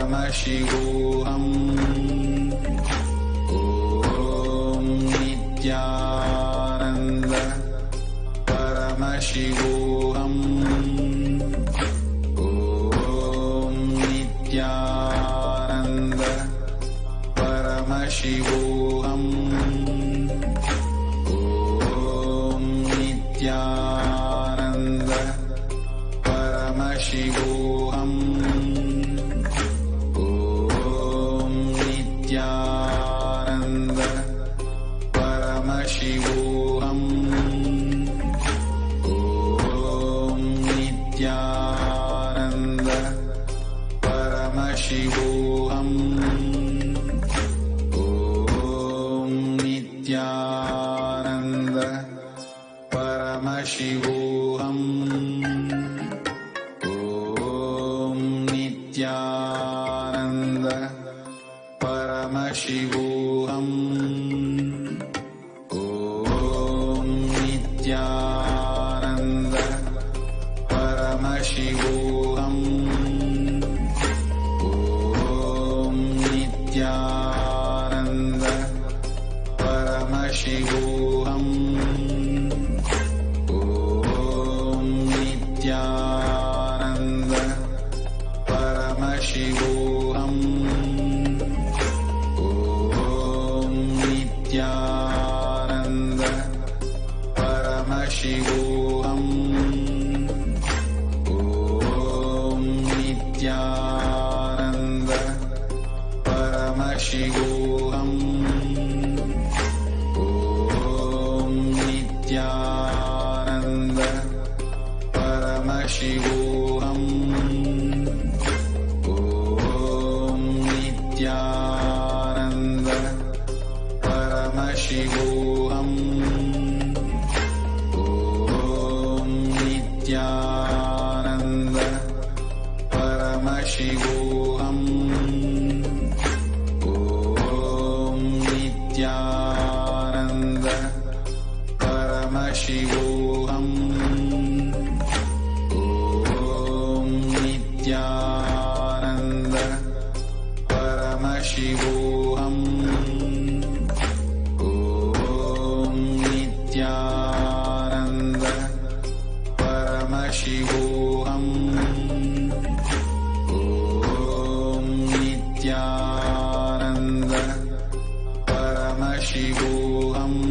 परमशिवोऽहम् ॐ नित्यानन्द परमशिवोऽहम् ॐ नित्यानन्द परमशिवोऽहम् ॐ नित्यानन्द परमशिवोऽहम् ॐ नित्यानन्द परमशिवोऽहम् ॐ नित्यानन्द परमशिवोऽहम् ॐ नित्यानन्द परमशिवोऽहम् नित्यानन्द परमशिवोऽहम् ॐ नित्यानन्द परमशिवोऽहम् ॐ नित्यानन्द परमशिवोऽहम् ॐ नित्यानन्द परमशिवोऽहम् ॐ नित्यानन्द परमशिवोऽहम् ॐ नित्यानन्द परमशिवोऽहम् ॐ नित्यानन्द परमशिवोऽहम् नित्यानन्द परमशिवोऽहम् ॐ नित्यानन्द परमशिवोऽहम् ॐ नित्यानन्द परमशिवोऽहम् ॐ नित्यानन्द परमशिवोऽहम् ॐ नित्यानन्द परमशिवोऽहम् ॐ नित्यानन्द परमशिवोऽहम्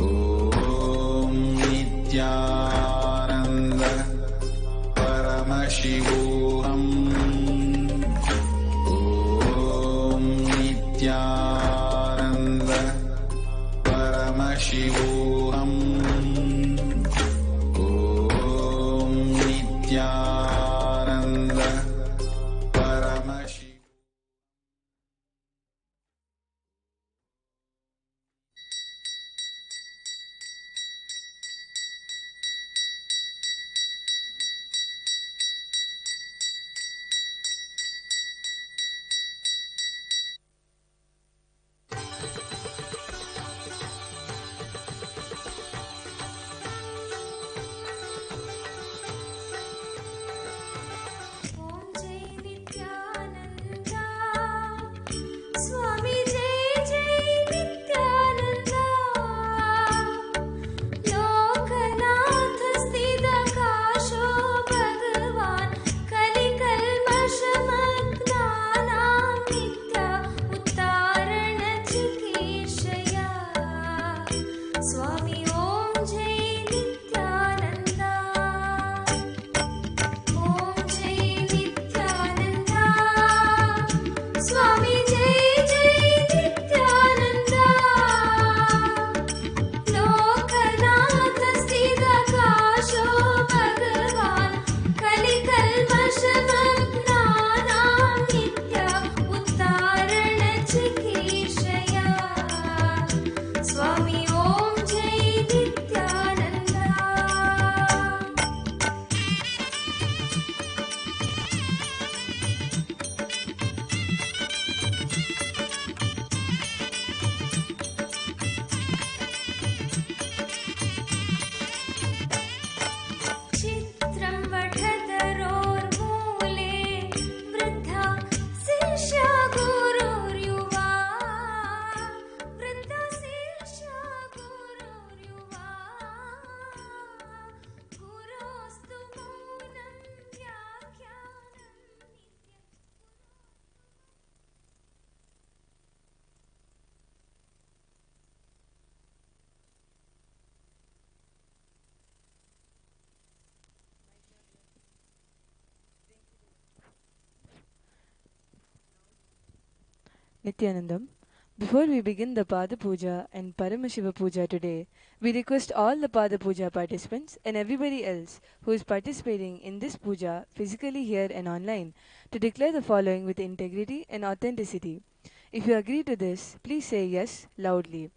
ॐ नित्यानन्द परमशिवोऽहम् ॐ नित्यानन्द परमशिवोऽहम् ॐ नित्यानन्द परमशिवोऽहम् Nityanandam. Before we begin the Pada Puja and Paramashiva Puja today, we request all the Pada Puja participants and everybody else who is participating in this puja physically here and online to declare the following with integrity and authenticity. If you agree to this, please say yes loudly.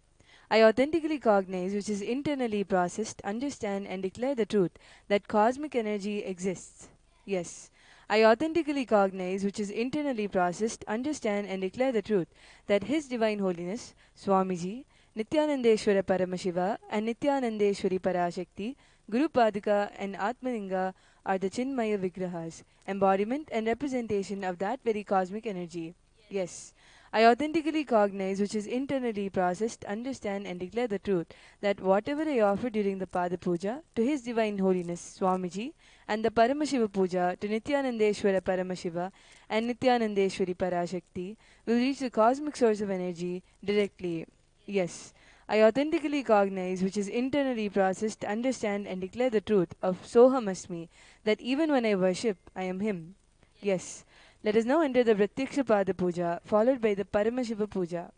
I authentically cognize, which is internally processed, understand, and declare the truth that cosmic energy exists. Yes. I authentically cognize, which is internally processed, understand, and declare the truth that His Divine Holiness, Swamiji, Nityanandeshwara Paramashiva, and Nityanandeshwari Parashakti, Guru Padika, and Atmalinga are the Chinmaya Vigrahas, embodiment and representation of that very cosmic energy. Yes. I authentically cognize, which is internally processed, understand, and declare the truth that whatever I offer during the Pada Puja to His Divine Holiness Swamiji and the Paramashiva Puja to Nityanandeshwara Paramashiva and Nityanandeshwari Parashakti will reach the cosmic source of energy directly. Yes. I authentically cognize, which is internally processed, understand, and declare the truth of Soham Asmi, that even when I worship, I am Him. Yes. Let us now enter the Pratyaksha Pada Puja, followed by the Paramashiva Puja.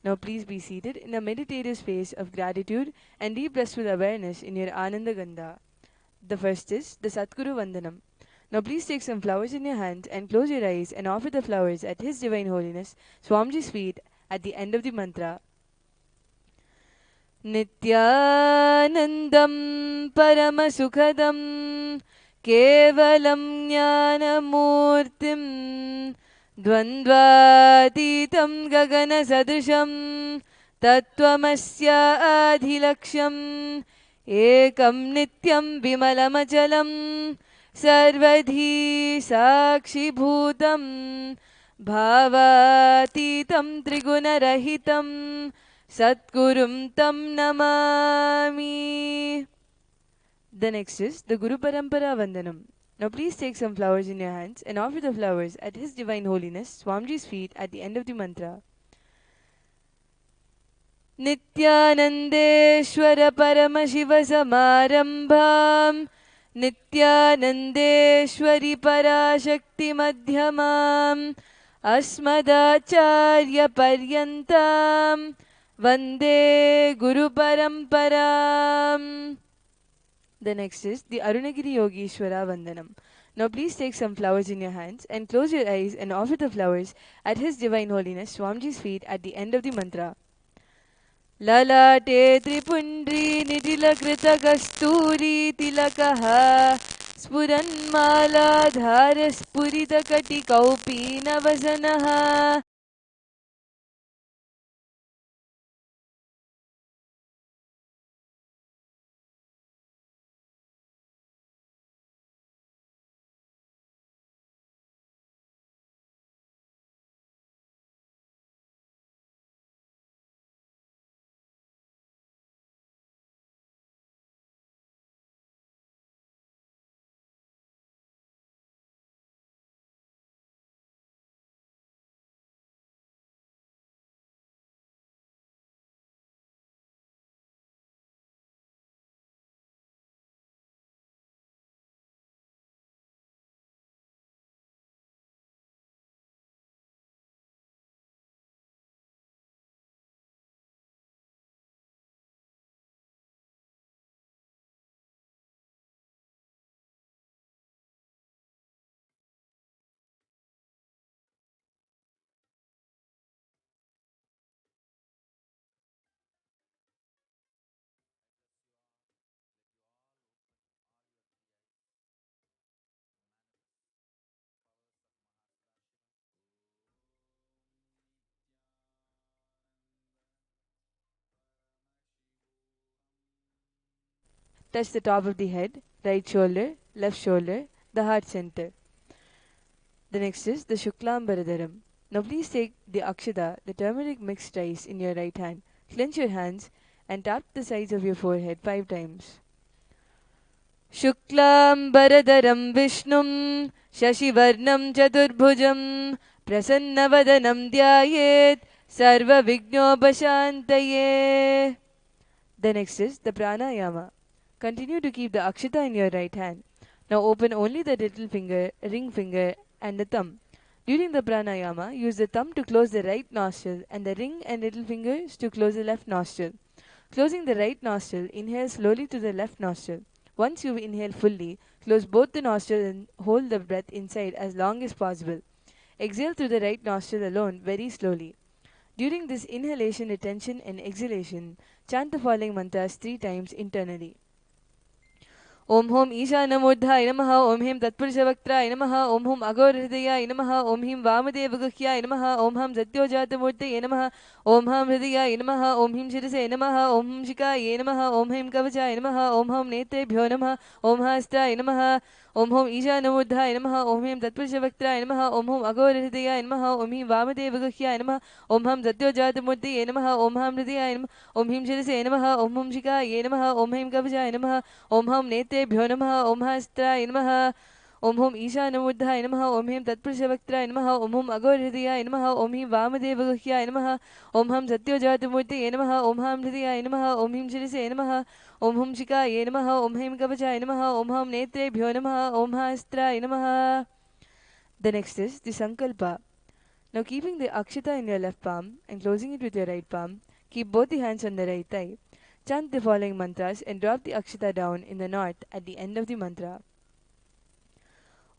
Now please be seated in a meditative space of gratitude and deep blissful awareness in your Ananda Gandha. The first is the Satguru Vandanam. Now please take some flowers in your hands and close your eyes and offer the flowers at His Divine Holiness Swamiji's feet at the end of the mantra. नित्यानन्दं परमसुखदं केवलं ज्ञानमूर्तिं द्वन्द्वातीतं गगनसदृशं तत्त्वमस्याधिलक्ष्यम् एकं नित्यं विमलमचलं सर्वधी साक्षिभूतं भावातीतं त्रिगुणरहितं Satgurum Tam Namami. The next is the Guru Parampara Vandanam. Now please take some flowers in your hands and offer the flowers at His Divine Holiness Swamiji's feet at the end of the mantra. Nityanandeshwara Paramashiva Samarambham Nityanandeshwari Parashakti Madhyamam Asmadacharya Paryantam Vande Guru Paramparam. The next is the Arunagiri Yogeshwara Vandanam. Now please take some flowers in your hands and close your eyes and offer the flowers at His Divine Holiness Swamiji's feet at the end of the mantra. Lalate Tripundri Nitilakrita Kasturi Tilakaha Spuranmala Dhara Spurita Kati Kaupina Vasanaha. Touch the top of the head, right shoulder, left shoulder, the heart center. The next is the Shuklam Bharadaram. Now please take the Akshada, the turmeric mixed rice, in your right hand. Clench your hands and tap the sides of your forehead 5 times. Shuklam Bharadaram Vishnum Shashivarnam Chaturbhujam Prasannavadanam Dhyayet Sarva Vignobashantaye. The next is the Pranayama. Continue to keep the Akshita in your right hand. Now open only the little finger, ring finger, and the thumb. During the pranayama, use the thumb to close the right nostril and the ring and little fingers to close the left nostril. Closing the right nostril, inhale slowly to the left nostril. Once you inhale fully, close both the nostrils and hold the breath inside as long as possible. Exhale through the right nostril alone very slowly. During this inhalation, retention, and exhalation, chant the following mantras 3 times internally. ओम होम ईशानमूर्धाय नमः ओम ह्रीं तत्पुरुषवक्त्राय नमः ओम हुम अघोरहृदयाय नमः ओम ह्रीं वामदेवगुह्याय नमः ओम हं सत्योजातमूर्तये नमः ओम हं हृदयाय नमः ओम ह्रीं शिरसे नमः ओम हं शिखायै नमः ओम ह्रीं कवचाय नमः ओम हं नेत्रेभ्यो नमः ओम हस्ताय नमः ओम होम ईशानमूर्धाय नमः ओम ह्रीं तत्पुरुषवक्त्राय नमः ओम हुम अघोरहृदयाय नमः ओम ह्रीं वामदेवगुह्याय नमः ओम हं सत्योजातमूर्तये नमः ओम हं हृदयाय नमः ओम ह्रीं शिरसे नमः ओम हं शिखायै नमः ओम ह्रीं कवचाय नमः ओम हं नेत्रेभ्यो नमः ओम हस्ताय नमः ओम हुम ईशानमूर्धाय नमः ओम ह्रीं तत्पुरुषवक्त्राय नमः ओम हुम अघोरहृदयाय नमः ओम ह्रीं वामदेवगुह्याय नमः ओम हं सत्योजातमूर्तये नमः ओम हं हृदयाय नमः ओम ह्रीं शिरसे नमः ओम हुम शिखायै नमः ओम ह्रीं कवचाय नमः ओम हं नेत्रेभ्यो नमः ओम हस्ताय नमः. The next is the Sankalpa. Now keeping the Akshata in your left palm and closing it with your right palm, keep both the hands on the right thigh. Chant the following mantras and drop the Akshata down in the knot at the end of the mantra.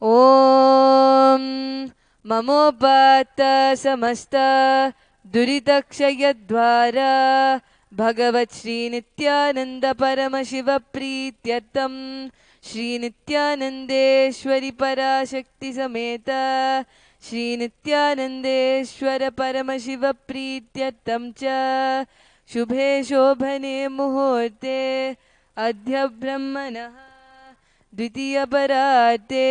Om Mamopata Samasta Duritakshayadvara Bhagavat Shri Nityananda Paramashiva Prityartam Shri Nityanandeshwari Parashakti Sameta Shri Nityanandeshwara Paramashiva Prityartam Cha Shubhe Shobhane Muhurte Adhya Brahmanah द्वितीयपरार्ते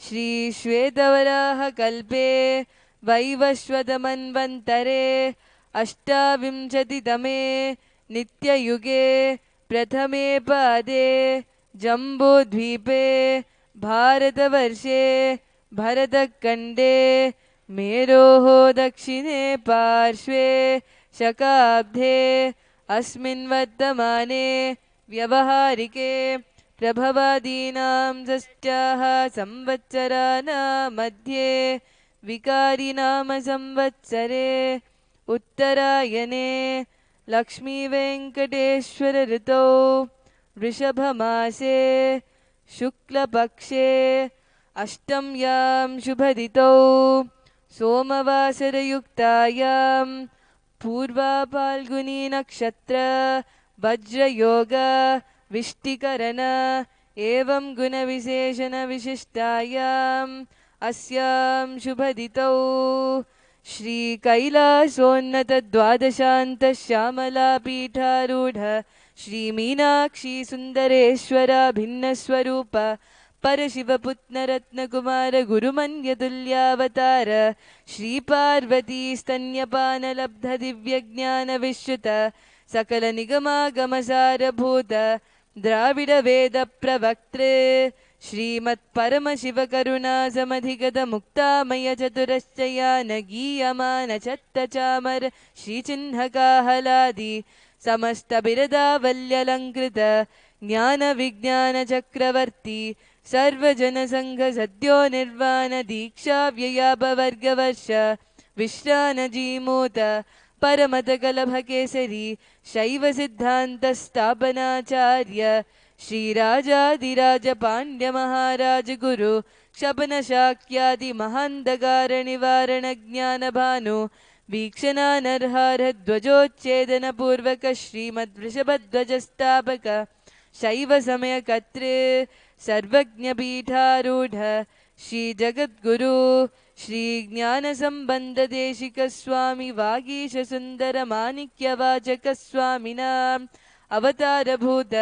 श्रीश्वेतवराहकल्पे वैवस्वतमन्वन्तरे अष्टाविंशतितमे नित्ययुगे प्रथमे पादे जम्बूद्वीपे भारतवर्षे भरतखण्डे मेरोः दक्षिणे पार्श्वे शकाब्दे अस्मिन् वर्तमाने व्यवहारिके प्रभवादीनां षष्ट्याः संवत्सराणां मध्ये विकारिनाम संवत्सरे उत्तरायणे लक्ष्मीवेङ्कटेश्वर ऋतौ वृषभमासे शुक्लपक्षे अष्टम्यां शुभदितौ सोमवासरयुक्तायां पूर्वाफाल्गुनी नक्षत्र वज्रयोग विष्टिकरण एवं गुणविशेषण विशिष्टायाम् अस्यां शुभदितौ श्री कैलासोन्नत द्वादशान्त श्यामलापीठारूढ श्री मीनाक्षी सुन्दरेश्वरा भिन्नस्वरूप परशिवपुत्नरत्नकुमार गुरुमन्यतुल्यावतार श्रीपार्वती स्तन्यपानलब्ध दिव्यज्ञानविश्रुत सकल निगमागमसारभूत द्राविड वेद प्रवक्त्रे श्रीमत्परमशिवकरुणा समधिगत मुक्तामय चतुरश्चयान गीयमान चत्तचामर श्रीचिह्नकाहलादि समस्त बिरदावल्यलङ्कृत ज्ञान विज्ञान चक्रवर्ती सर्वजन संघ सद्यो निर्वाण दीक्षा व्ययापवर्गवर्ष विश्रानजीमूत परमत कलभ केसरी शैव सिद्धांत स्थापनाचार्य श्रीराजाधिराज पांड्य महाराज गुरु क्षपन शाक्यादि महांधकार निवारण ज्ञान भानु वीक्षणानर्हार ध्वजोच्छेदन पूर्वक श्रीमद् वृषभध्वज स्थापक शैव समय कत्रे सर्वज्ञ पीठारूढ़ श्री जगद्गुरु श्री ज्ञान संबंध देशिक स्वामी वागीश सुंदर माणिक्य वाचक स्वामिना अवतारभूत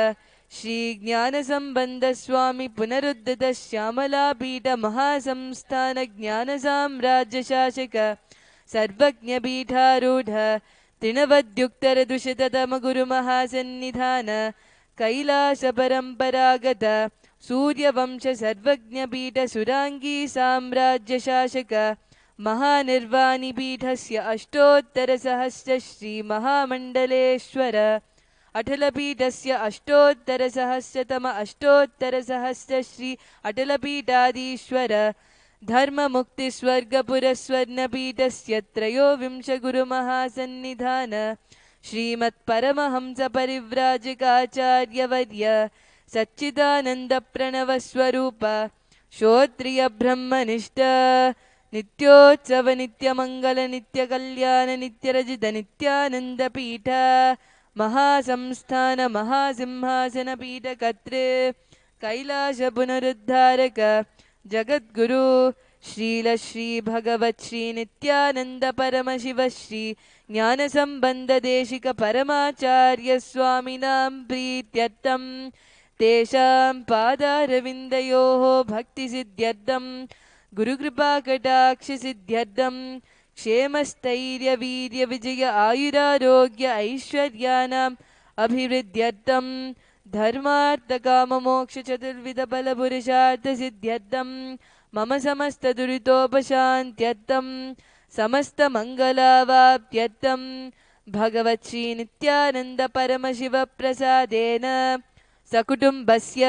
श्री ज्ञान संबंध स्वामी पुनरुद्धत श्यामला पीठ महासंस्थान ज्ञान साम्राज्य शासक सर्वज्ञ पीठारूढ़ तृणवद्युक्तर दुषिततम गुरु महासन्निधान कैलास परंपरागत सूर्यवंश सर्वज्ञ पीठ सुरांगी साम्राज्य शासक महानिर्वाणी पीठस्य अष्टोत्तर सहस्र श्री महामंडलेश्वर अटलपीठस्य अष्टोत्तर सहस्रतम अष्टोत्तर सहस्र श्री अटलपीठाधीश्वर धर्ममुक्तिस्वर्गपुरस्वर्णपीठस्य त्रयोविंशगुरुमहासन्निधान श्रीमत्परमहंसपरिव्राजकाचार्यवर्य सच्चिदानन्दप्रणवस्वरूप श्रोत्रियब्रह्मनिष्ठ नित्योत्सव नित्यमङ्गल नित्यकल्याण नित्यरजित नित्यानन्दपीठ महासंस्थान महासिंहासनपीठकर्तृ कैलाश पुनरुद्धारक जगद्गुरु श्रील श्री भगवत् श्री नित्यानंद परमशिव श्री ज्ञानसंबंध देशिक परमाचार्य स्वामिनां प्रीत्यर्थं तेषां पादारविन्दयोः भक्तिसिद्ध्यर्थं गुरुकृपाकटाक्षसिद्ध्यर्थं क्षेमस्थैर्यवीर्यविजय आयुरारोग्य ऐश्वर्याणाम् अभिवृद्ध्यर्थं धर्मार्थकाममोक्षचतुर्विधफलपुरुषार्थसिद्ध्यर्थं मम समस्तदुरितोपशान्त्यर्थं समस्तमङ्गलावाप्त्यर्थं भगवत् श्रीनित्यानन्दपरमशिवप्रसादेन सकुटुम्बस्य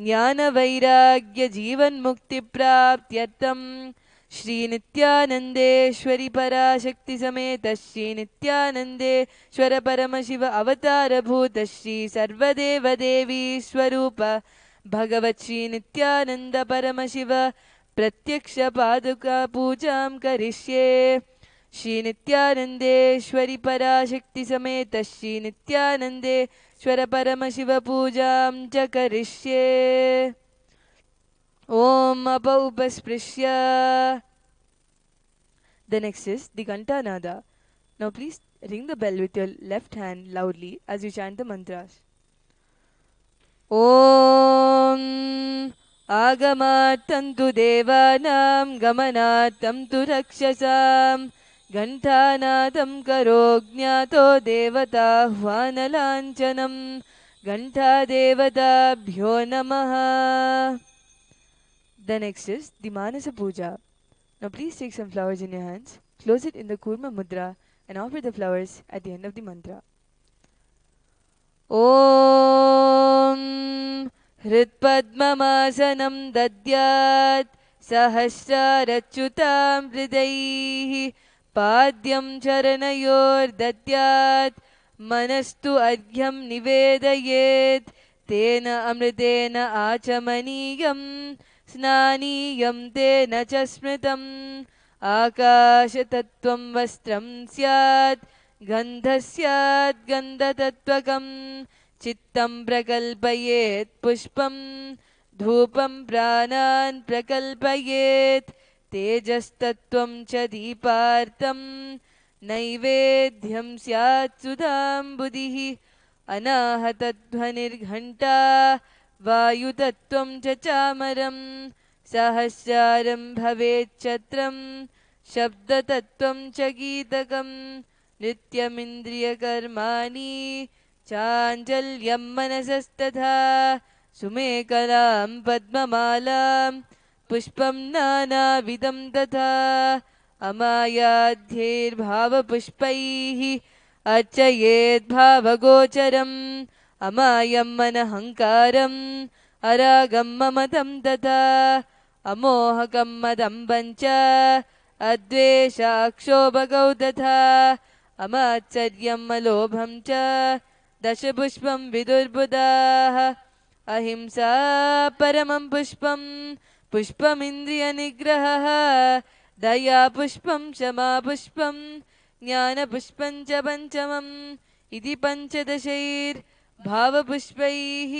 ज्ञानवैराग्यजीवन्मुक्तिप्राप्त्यर्थं श्रीनित्यानन्देश्वरि पराशक्तिसमेत श्रीनित्यानन्देश्वर परमशिव अवतारभूत श्री सर्वदेवदेवी स्वरूप भगवत् श्रीनित्यानन्द परमशिव प्रत्यक्ष पादुका पूजां करिष्ये श्रीनित्यानन्देश्वरि पराशक्ति समेत श्रीनित्यानन्देश्वर परमशिव पूजां च करिष्ये ॐ अपौपस्पृश्य. The next is the Ghantanada. Now please ring the bell with your left hand loudly as you chant the mantras. Om Agamartam tu devanam gamanatam tu rakshasam Ghantanadam karo jnato devata hvanalanchanam Ghanta devata bhyo namaha. The next is the Manasa Puja. Now please take some flowers in your hands, close it in the Kurma Mudra and offer the flowers at the end of the mantra. Om Hritpadmamasanam dadyat sahasrarachyutam hridaihi padyam charanayor dadyat manastu argyam nivedayet tena amritena achamaniyam स्नानीयं तेन च स्मृतम् आकाशतत्त्वं वस्त्रं स्यात् गन्धः स्यात् गन्धतत्त्वकं चित्तं प्रकल्पयेत् पुष्पं धूपं प्राणान् प्रकल्पयेत् तेजस्तत्त्वं च दीपार्थं नैवेद्यं स्यात् सुधाम्बुधिः अनाहतध्वनिर्घण्टा वायुतत्त्वं च चामरं सहस्रारं भवेच्छत्रं शब्दतत्त्वं च गीतकं नित्यमिन्द्रियकर्माणि चाञ्चल्यं मनसस्तथा सुमेकलां पद्ममालां पुष्पं नानाविधं तथा अमायाध्यैर्भावपुष्पैः अर्चयेद्भावगोचरम् अमायं मनहङ्कारम् अरागं ममतं तथा अमोहकं मदम्बं च अद्वेषाक्षोभगौ तथा अमात्सर्यं अलोभं च दशपुष्पं विदुर्बुधाः अहिंसा परमं पुष्पं पुष्पमिन्द्रियनिग्रहः दया पुष्पं क्षमा पुष्पं ज्ञानपुष्पं च पञ्चमम् इति भावपुष्पैः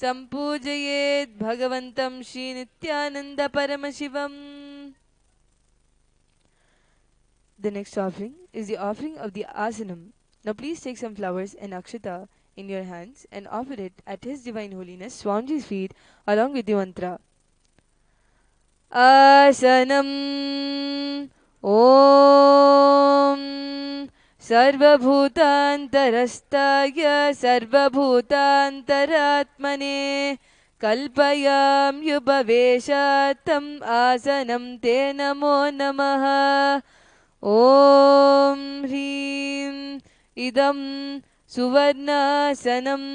सम्पूजयेत् भगवन्तं Shri Nityananda Paramashivam. The next offering is the offering of the Asanam. Now please take some flowers and akshata in your hands and offer it at His Divine Holiness Swamiji's feet along with the mantra. Asanam Om सर्वभूतान्तरस्ताय सर्वभूतान्तरात्मने कल्पयाम्युपवेशात्तम् आसनं ते नमो नमः. ॐ ह्रीं इदं सुवर्णासनं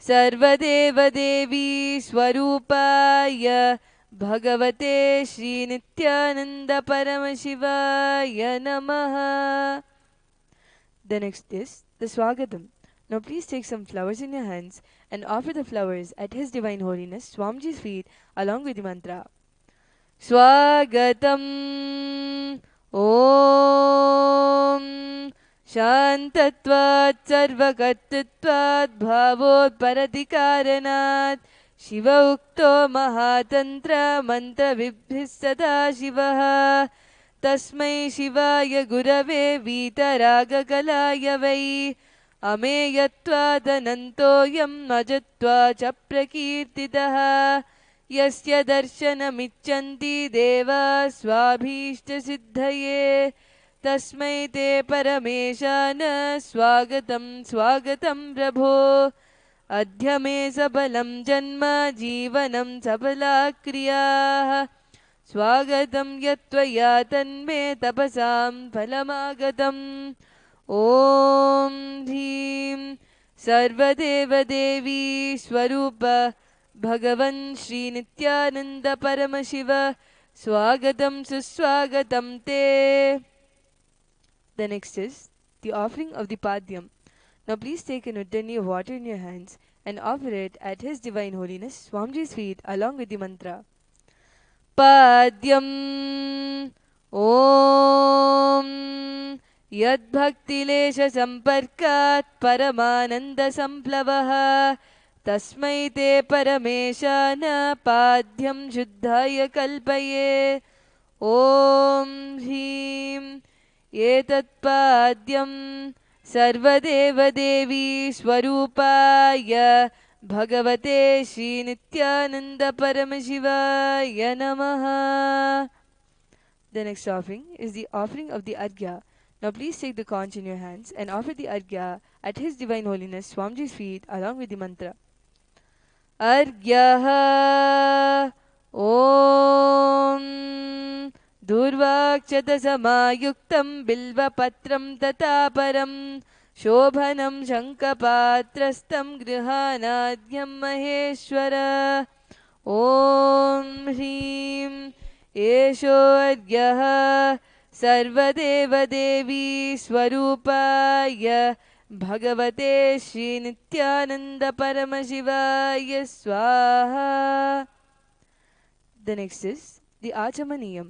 सर्वदेवदेवी स्वरूपाय भगवते श्रीनित्यानन्द परमशिवाय नमः. The next is the Swagatam. Now please take some flowers in your hands and offer the flowers at His Divine Holiness Swamiji's feet along with the mantra. Swagatam Om Shantatvat Sarvakartatvat Bhavot Paradikaranat Shiva Ukto Mahatantra Mantra Vibhis Sada Shivaha तस्मै शिवाय गुरवे वीतरागकलाय वै अमेयत्वादनन्तोऽयं अजत्वा च प्रकीर्तितः यस्य दर्शनमिच्छन्ति देवा स्वाभीष्टसिद्धये तस्मै ते परमेशान स्वागतं स्वागतं प्रभो अद्य मे सबलं जन्म जीवनं सबला क्रियाः स्वागतं यत्त्वया तन्मे तपसां फलमागतम् ॐ ह्रीं सर्वदेवदेवी स्वरूप भगवन् श्रीनित्यानन्द परमशिव स्वागतं सुस्वागतं ते. The next is the offering of the Padyam. Now please take an uddani of water in your hands and offer it at His Divine Holiness Swamiji's feet along with the mantra. पाद्यम् ॐ यद्भक्तिलेशसम्पर्कात् परमानन्दसम्प्लवः तस्मै ते परमेशान पाद्यं शुद्धाय कल्पये ॐ ह्रीं एतत्पाद्यं सर्वदेवदेवी स्वरूपाय भगवते श्रीनित्यानन्द परमशिवाय नमः. The next offering is the offering of the Arghya. Now please take the conch in your hands and offer the Arghya at His Divine Holiness Swamiji's feet along with the mantra. Arghyaha Om Durvakshatasamayuktam Bilvapatram Tataparam शोभनं शङ्खपात्रस्तं गृहाणाद्यं महेश्वर ॐ ह्रीं एषोऽर्घ्यः सर्वदेवदेवी स्वरूपाय भगवते श्रीनित्यानन्द परमशिवाय स्वाहा. The next is the Achamaniyam.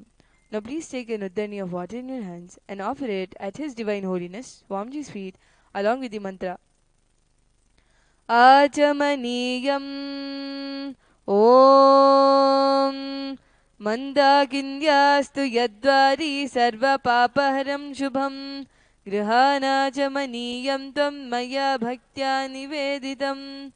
Now please take an uddani of water in your hands and offer it at His Divine Holiness Swamiji's feet along with the mantra. Achamaniyam Om Mandakinyastu Yadvari Sarva Papaharam Shubham Grihanachamaniyam Tvam Maya Bhaktya Niveditam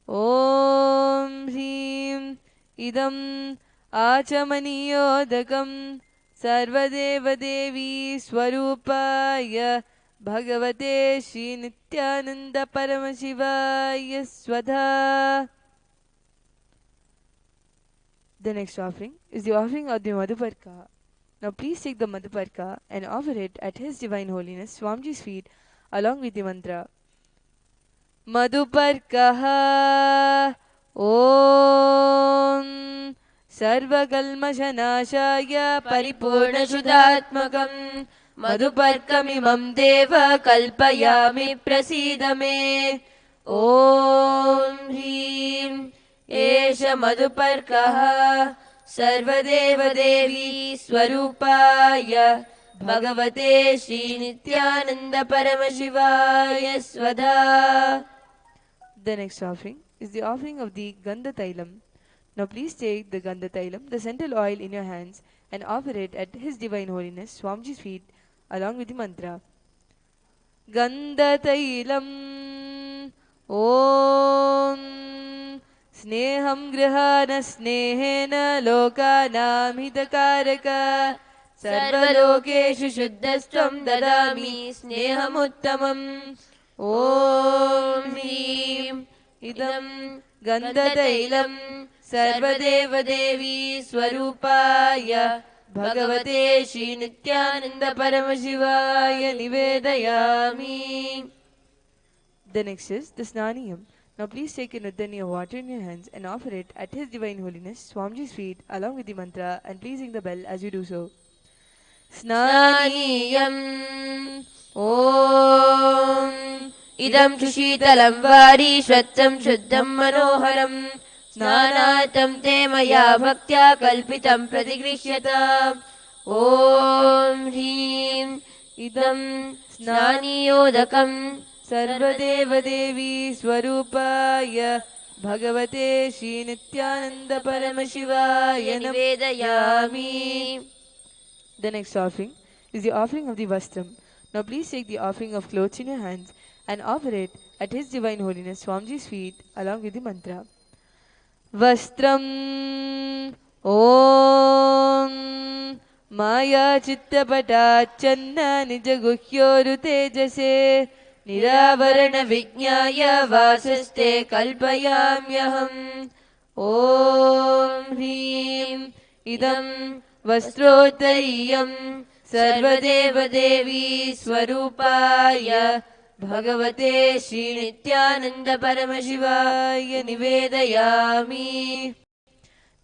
Om Hrim Idam Achamaniyodakam सर्वदेवदेवी स्वरूपाय भगवते श्रीनित्यानन्द परमशिवाय स्वधा. The next offering is the offering of the Madhuparka. Now please take the Madhuparka and offer it at His Divine Holiness Swamiji's feet along with the mantra. Madhuparkaha Om सर्वकल्मषनाशाय परिपूर्णशुद्धात्मकं मधुपर्कमिमं देव कल्पयामि प्रसीद मे ॐ ह्रीं एष मधुपर्कः सर्वदेवदेवी स्वरूपाय भगवते श्रीनित्यानन्द परमशिवाय स्वधा. The next offering is the offering of the Gandha Tailam. Now please take the Gandha Tailam, the scented oil in your hands and offer it at His Divine Holiness Swamiji's feet along with the mantra. Gandha Tailam Om Sneham Grihana Snehena Lokanam Hitakaraka Sarvalokeshu Shuddhastvam Dadami Snehamuttamam Om Hrim Idam Gandha Tailam सर्वदेवदेवी स्वरूपाय भगवते श्रीनित्यानन्द परमशिवाय निवेदयामि. The next is the Snaniyam. Now please take a nuddani of water in your hands and offer it at His Divine Holiness Swamiji's feet along with the mantra and please ring the bell as you do so. स्नानीयम् ॐ इदं सुशीतलं वारी स्वच्छं शुद्धं मनोहरम् स्नानार्थं ते मया भक्त्या कल्पितं प्रतिगृह्यताम् ॐ ह्रीं इदं स्नानीयोदकं सर्वदेवदेवी स्वरूपाय भगवते श्रीनित्यानन्दपरमशिवाय निवेदयामि. The next offering is the offering of the vastram. Now please take the offering of clothes in your hands and offer it at His Divine Holiness Swamiji's feet along with the mantra. Vastram Om Maya Chittapatachanna Nijaguhyoru Tejase Niravarana Vijnaya Vasaste Kalpayamyaham Om Hrim Idam वस्त्रोत्तरीयं सर्वदेवदेवी स्वरूपाय भगवते श्रीनित्यानन्दपरमशिवाय निवेदयामि.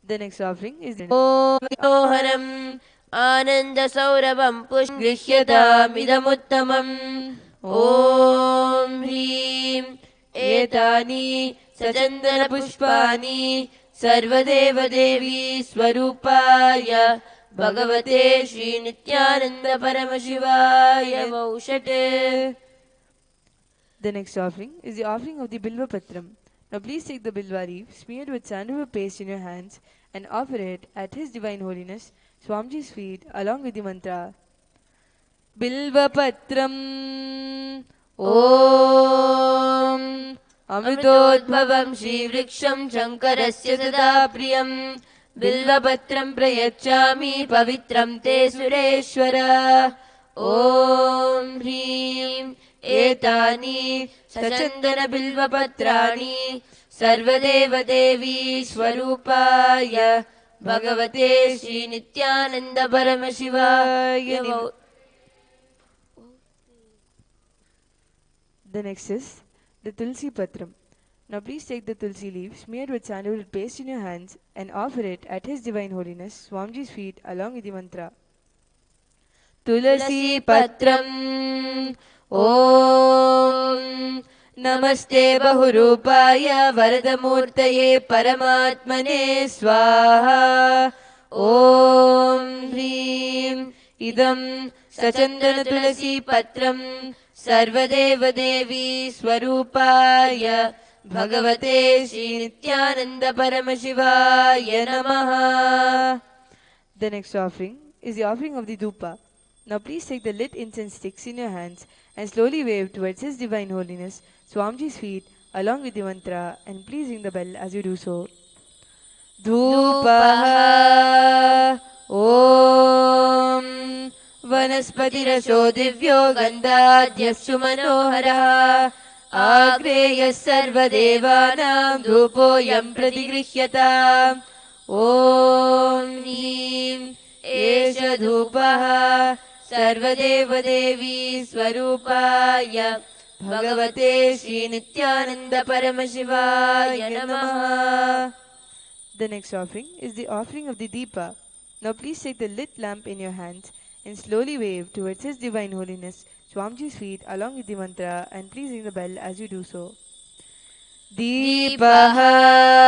The next offering is the मनोहरम् आनन्दसौरभं पुष्पगृह्यतामिदमुत्तमम् ॐ ह्रीं एतानि सचन्दनपुष्पाणि सर्वदेवदेवी स्वरूपाय भगवते श्रीनित्यानन्दपरमशिवाय वौषटे. The next offering is the offering of the Bilva Patram. Now please take the Bilva leaf smeared with sandalwood paste in your hands and offer it at His Divine Holiness Swamiji's feet along with the mantra. Bilva Patram Om अमृतोद्भवं श्रीवृक्षं शङ्करस्य सदा प्रियं बिल्वपत्रं प्रयच्छामि पवित्रं ते सुरेश्वर ॐ ह्रीं एतानि सचन्दनबिल्वपत्राणि सर्वदेवदेवी स्वरूपाय भगवते श्रीनित्यानन्दपरमशिवाय. The next is the Tulsi Patram. Now please take the Tulsi leaf smeared with sandalwood paste in your hands and offer it at His Divine Holiness Swamiji's feet along with the mantra. Tulsi Patram Om Namaste Bahurupaya Varadamurtaye Paramatmane Swaha Om Hrim Idam Sachandana Tulasi Patram सर्वदेवदेवी स्वरूपाय भगवते श्रीनित्यानन्दपरमशिवाय नमः. The next offering is the offering of the Dhupa. Now please take the lit incense sticks in your hands and slowly wave towards His Divine Holiness Swamiji's feet along with the mantra and please ring the bell as you do so. Dhupaha Om वनस्पतिरसो दिव्यो गन्धाद्यस्सु मनोहरः आग्नेयः सर्वदेवानां धूपोऽयं प्रतिगृह्यताम् ॐ ह्रीं एष धूपः सर्वदेवदेवी स्वरूपाय भगवते श्रीनित्यानन्दपरमशिवाय नमः. The next offering is the offering of the Deepa. Now please take the lit lamp in your hands and slowly wave towards His Divine Holiness Swamiji's feet along with the mantra and please ring the bell as you do so. Deepaha